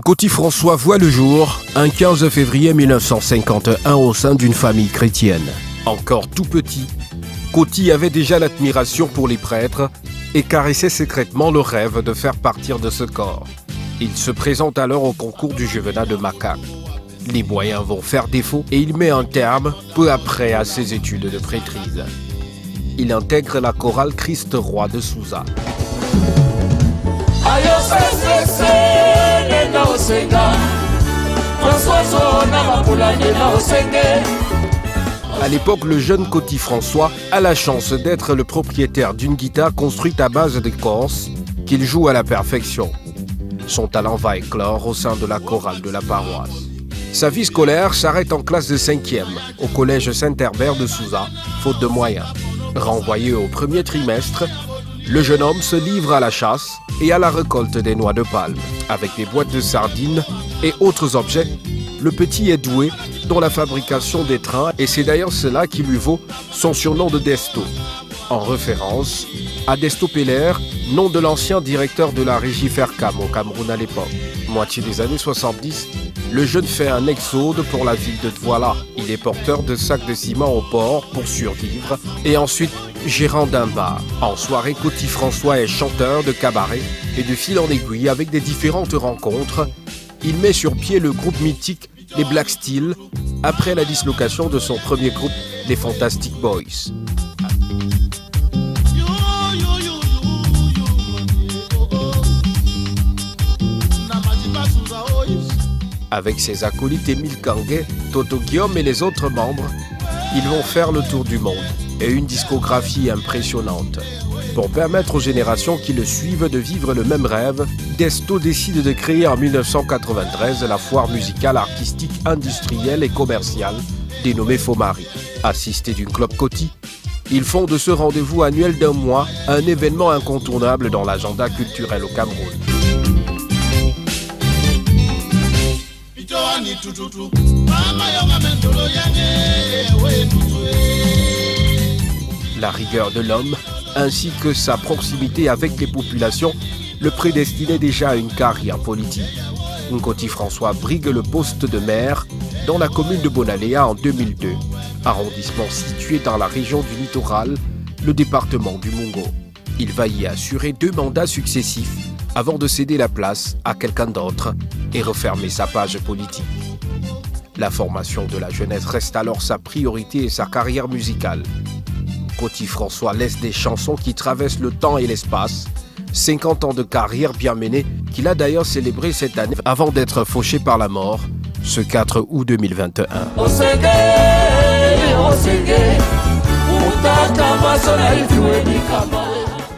Coty François voit le jour un 15 février 1951 au sein d'une famille chrétienne. Encore tout petit, Coty avait déjà l'admiration pour les prêtres et caressait secrètement le rêve de faire partir de ce corps. Il se présente alors au concours du Juvenat de Macaque. Les moyens vont faire défaut et il met un terme peu après à ses études de prêtrise. Il intègre la chorale Christ Roi de Souza. À l'époque, le jeune Coty François a la chance d'être le propriétaire d'une guitare construite à base d'écorce qu'il joue à la perfection. Son talent va éclore au sein de la chorale de la paroisse. Sa vie scolaire s'arrête en classe de 5e au collège Saint-Herbert de Souza, faute de moyens. Renvoyé au premier trimestre, le jeune homme se livre à la chasse et à la récolte des noix de palme. Avec des boîtes de sardines et autres objets, le petit est doué dans la fabrication des trains et c'est d'ailleurs cela qui lui vaut son surnom de Desto, en référence à Desto Peller, nom de l'ancien directeur de la régie Fercam au Cameroun à l'époque. Moitié des années 70, le jeune fait un exode pour la ville de Douala. Il est porteur de sacs de ciment au port pour survivre et ensuite gérant d'un bar. En soirée, Coty François est chanteur de cabaret et de fil en aiguille avec des différentes rencontres. Il met sur pied le groupe mythique les Black Steel après la dislocation de son premier groupe, les Fantastic Boys. Avec ses acolytes Émile Kangué, Toto Guillaume et les autres membres, ils vont faire le tour du monde et une discographie impressionnante. Pour permettre aux générations qui le suivent de vivre le même rêve, Desto décide de créer en 1993 la foire musicale, artistique, industrielle et commerciale dénommée Fomari. Assistés d'une club Coty, ils font de ce rendez-vous annuel d'un mois un événement incontournable dans l'agenda culturel au Cameroun. La rigueur de l'homme, ainsi que sa proximité avec les populations, le prédestinait déjà à une carrière politique. Coty François brigue le poste de maire dans la commune de Bonaléa en 2002, arrondissement situé dans la région du littoral, le département du Mungo. Il va y assurer 2 mandats successifs avant de céder la place à quelqu'un d'autre et refermer sa page politique. La formation de la jeunesse reste alors sa priorité et sa carrière musicale. Coty François laisse des chansons qui traversent le temps et l'espace, 50 ans de carrière bien menée qu'il a d'ailleurs célébré cette année avant d'être fauché par la mort, ce 4 août 2021.